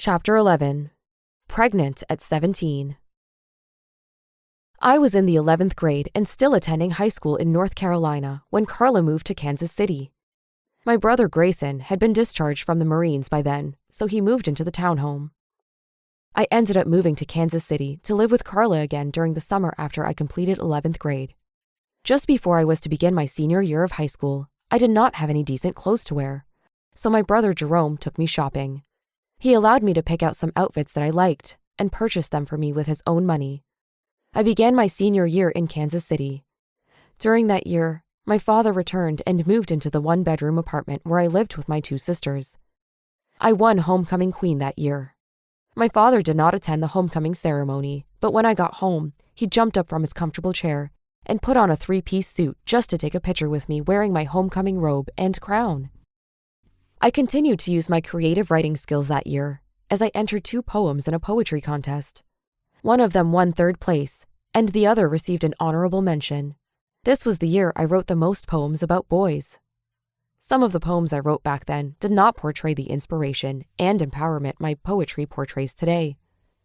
Chapter 11. Pregnant at 17. I was in the 11th grade and still attending high school in North Carolina when Carla moved to Kansas City. My brother Grayson had been discharged from the Marines by then, so he moved into the townhome. I ended up moving to Kansas City to live with Carla again during the summer after I completed 11th grade. Just before I was to begin my senior year of high school, I did not have any decent clothes to wear, so my brother Jerome took me shopping. He allowed me to pick out some outfits that I liked and purchased them for me with his own money. I began my senior year in Kansas City. During that year, my father returned and moved into the one-bedroom apartment where I lived with my two sisters. I won homecoming queen that year. My father did not attend the homecoming ceremony, but when I got home, he jumped up from his comfortable chair and put on a three-piece suit just to take a picture with me wearing my homecoming robe and crown. I continued to use my creative writing skills that year, as I entered 2 poems in a poetry contest. One of them won 3rd place, and the other received an honorable mention. This was the year I wrote the most poems about boys. Some of the poems I wrote back then did not portray the inspiration and empowerment my poetry portrays today.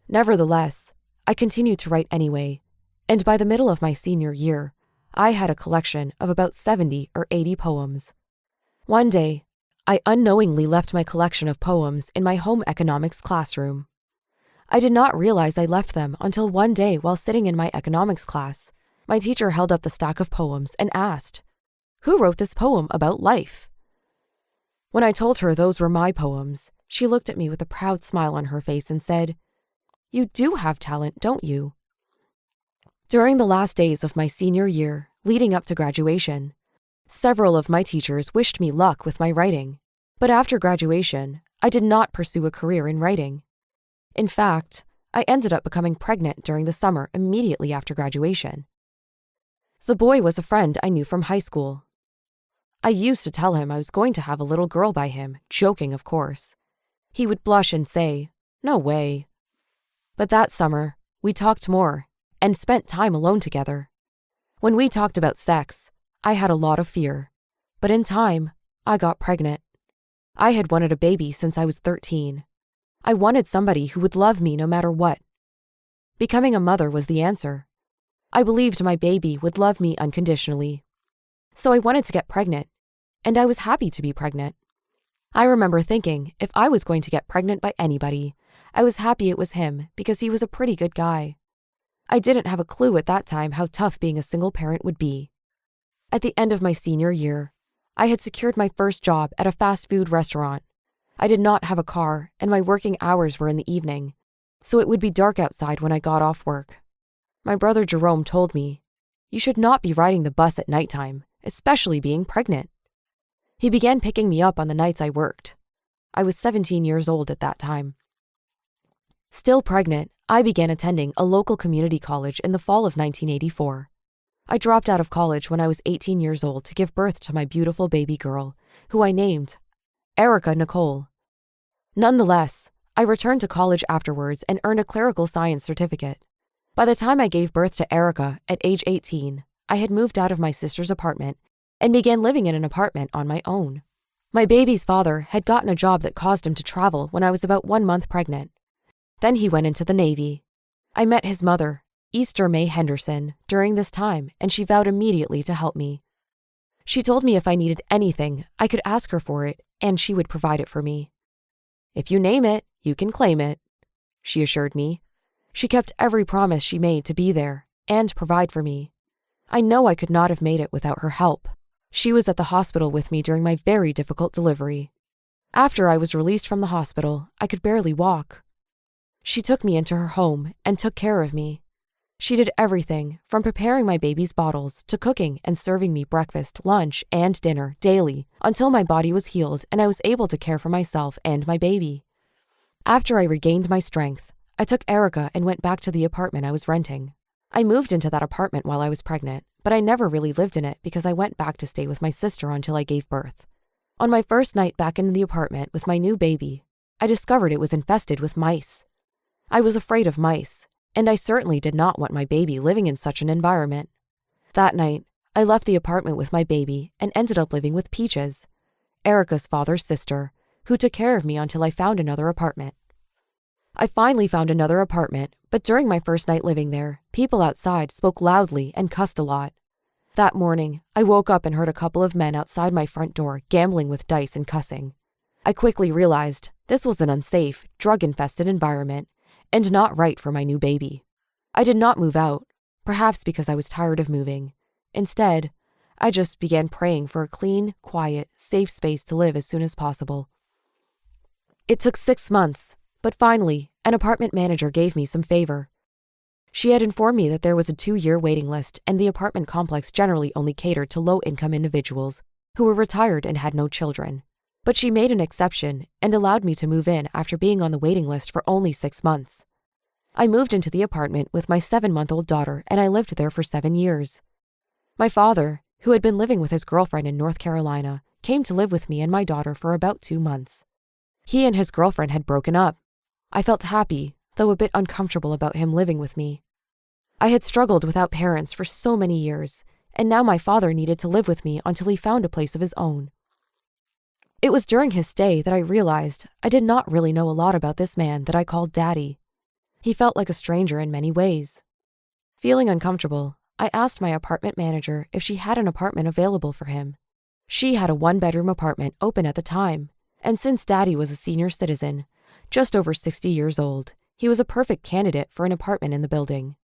Nevertheless, I continued to write anyway, and by the middle of my senior year, I had a collection of about 70 or 80 poems. One day, I unknowingly left my collection of poems in my home economics classroom. I did not realize I left them until one day while sitting in my economics class, my teacher held up the stack of poems and asked, "Who wrote this poem about life?" When I told her those were my poems, she looked at me with a proud smile on her face and said, "You do have talent, don't you?" During the last days of my senior year, leading up to graduation, several of my teachers wished me luck with my writing, but after graduation, I did not pursue a career in writing. In fact, I ended up becoming pregnant during the summer immediately after graduation. The boy was a friend I knew from high school. I used to tell him I was going to have a little girl by him, joking of course. He would blush and say, "No way." But that summer, we talked more and spent time alone together. When we talked about sex, I had a lot of fear, but in time, I got pregnant. I had wanted a baby since I was 13. I wanted somebody who would love me no matter what. Becoming a mother was the answer. I believed my baby would love me unconditionally. So I wanted to get pregnant, and I was happy to be pregnant. I remember thinking if I was going to get pregnant by anybody, I was happy it was him because he was a pretty good guy. I didn't have a clue at that time how tough being a single parent would be. At the end of my senior year, I had secured my first job at a fast food restaurant. I did not have a car, and my working hours were in the evening, so it would be dark outside when I got off work. My brother Jerome told me, "You should not be riding the bus at nighttime, especially being pregnant." He began picking me up on the nights I worked. I was 17 years old at that time. Still pregnant, I began attending a local community college in the fall of 1984. I dropped out of college when I was 18 years old to give birth to my beautiful baby girl, who I named Erica Nicole. Nonetheless, I returned to college afterwards and earned a clerical science certificate. By the time I gave birth to Erica at age 18, I had moved out of my sister's apartment and began living in an apartment on my own. My baby's father had gotten a job that caused him to travel when I was about 1 month pregnant. Then he went into the Navy. I met his mother, Easter May Henderson, during this time, and she vowed immediately to help me. She told me if I needed anything, I could ask her for it, and she would provide it for me. "If you name it, you can claim it," she assured me. She kept every promise she made to be there and provide for me. I know I could not have made it without her help. She was at the hospital with me during my very difficult delivery. After I was released from the hospital, I could barely walk. She took me into her home and took care of me. She did everything from preparing my baby's bottles to cooking and serving me breakfast, lunch, and dinner daily until my body was healed and I was able to care for myself and my baby. After I regained my strength, I took Erica and went back to the apartment I was renting. I moved into that apartment while I was pregnant, but I never really lived in it because I went back to stay with my sister until I gave birth. On my first night back in the apartment with my new baby, I discovered it was infested with mice. I was afraid of mice, and I certainly did not want my baby living in such an environment. That night, I left the apartment with my baby and ended up living with Peaches, Erica's father's sister, who took care of me until I found another apartment. I finally found another apartment, but during my first night living there, people outside spoke loudly and cussed a lot. That morning, I woke up and heard a couple of men outside my front door gambling with dice and cussing. I quickly realized this was an unsafe, drug-infested environment and not right for my new baby. I did not move out, perhaps because I was tired of moving. Instead, I just began praying for a clean, quiet, safe space to live as soon as possible. It took 6 months, but finally, an apartment manager gave me some favor. She had informed me that there was a 2-year waiting list and the apartment complex generally only catered to low-income individuals who were retired and had no children. But she made an exception and allowed me to move in after being on the waiting list for only 6 months. I moved into the apartment with my 7-month-old daughter and I lived there for 7 years. My father, who had been living with his girlfriend in North Carolina, came to live with me and my daughter for about 2 months. He and his girlfriend had broken up. I felt happy, though a bit uncomfortable about him living with me. I had struggled without parents for so many years, and now my father needed to live with me until he found a place of his own. It was during his stay that I realized I did not really know a lot about this man that I called Daddy. He felt like a stranger in many ways. Feeling uncomfortable, I asked my apartment manager if she had an apartment available for him. She had a 1-bedroom apartment open at the time, and since Daddy was a senior citizen, just over 60 years old, he was a perfect candidate for an apartment in the building.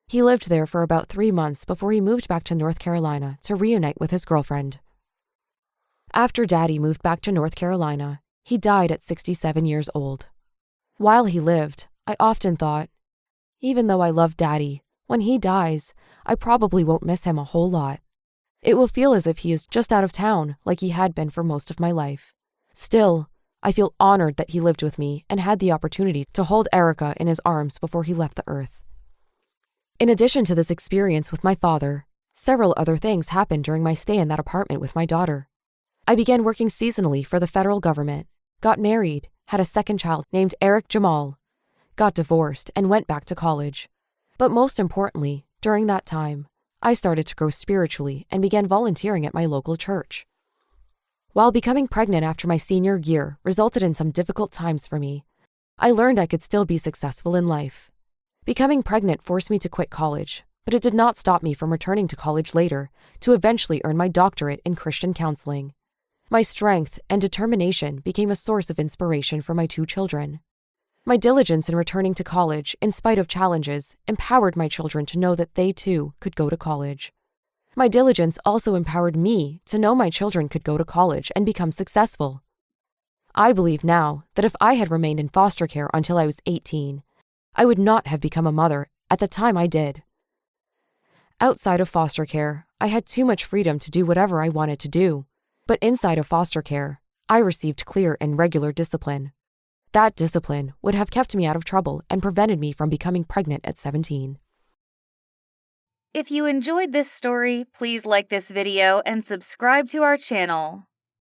He lived there for about 3 months before he moved back to North Carolina to reunite with his girlfriend. After Daddy moved back to North Carolina, he died at 67 years old. While he lived, I often thought, even though I love Daddy, when he dies, I probably won't miss him a whole lot. It will feel as if he is just out of town, like he had been for most of my life. Still, I feel honored that he lived with me and had the opportunity to hold Erica in his arms before he left the earth. In addition to this experience with my father, several other things happened during my stay in that apartment with my daughter. I began working seasonally for the federal government, got married, had a second child named Eric Jamal, got divorced, and went back to college. But most importantly, during that time, I started to grow spiritually and began volunteering at my local church. While becoming pregnant after my senior year resulted in some difficult times for me, I learned I could still be successful in life. Becoming pregnant forced me to quit college, but it did not stop me from returning to college later to eventually earn my doctorate in Christian counseling. My strength and determination became a source of inspiration for my 2 children. My diligence in returning to college, in spite of challenges, empowered my children to know that they too could go to college. My diligence also empowered me to know my children could go to college and become successful. I believe now that if I had remained in foster care until I was 18, I would not have become a mother at the time I did. Outside of foster care, I had too much freedom to do whatever I wanted to do, but inside of foster care, I received clear and regular discipline. That discipline would have kept me out of trouble and prevented me from becoming pregnant at 17. If you enjoyed this story, please like this video and subscribe to our channel.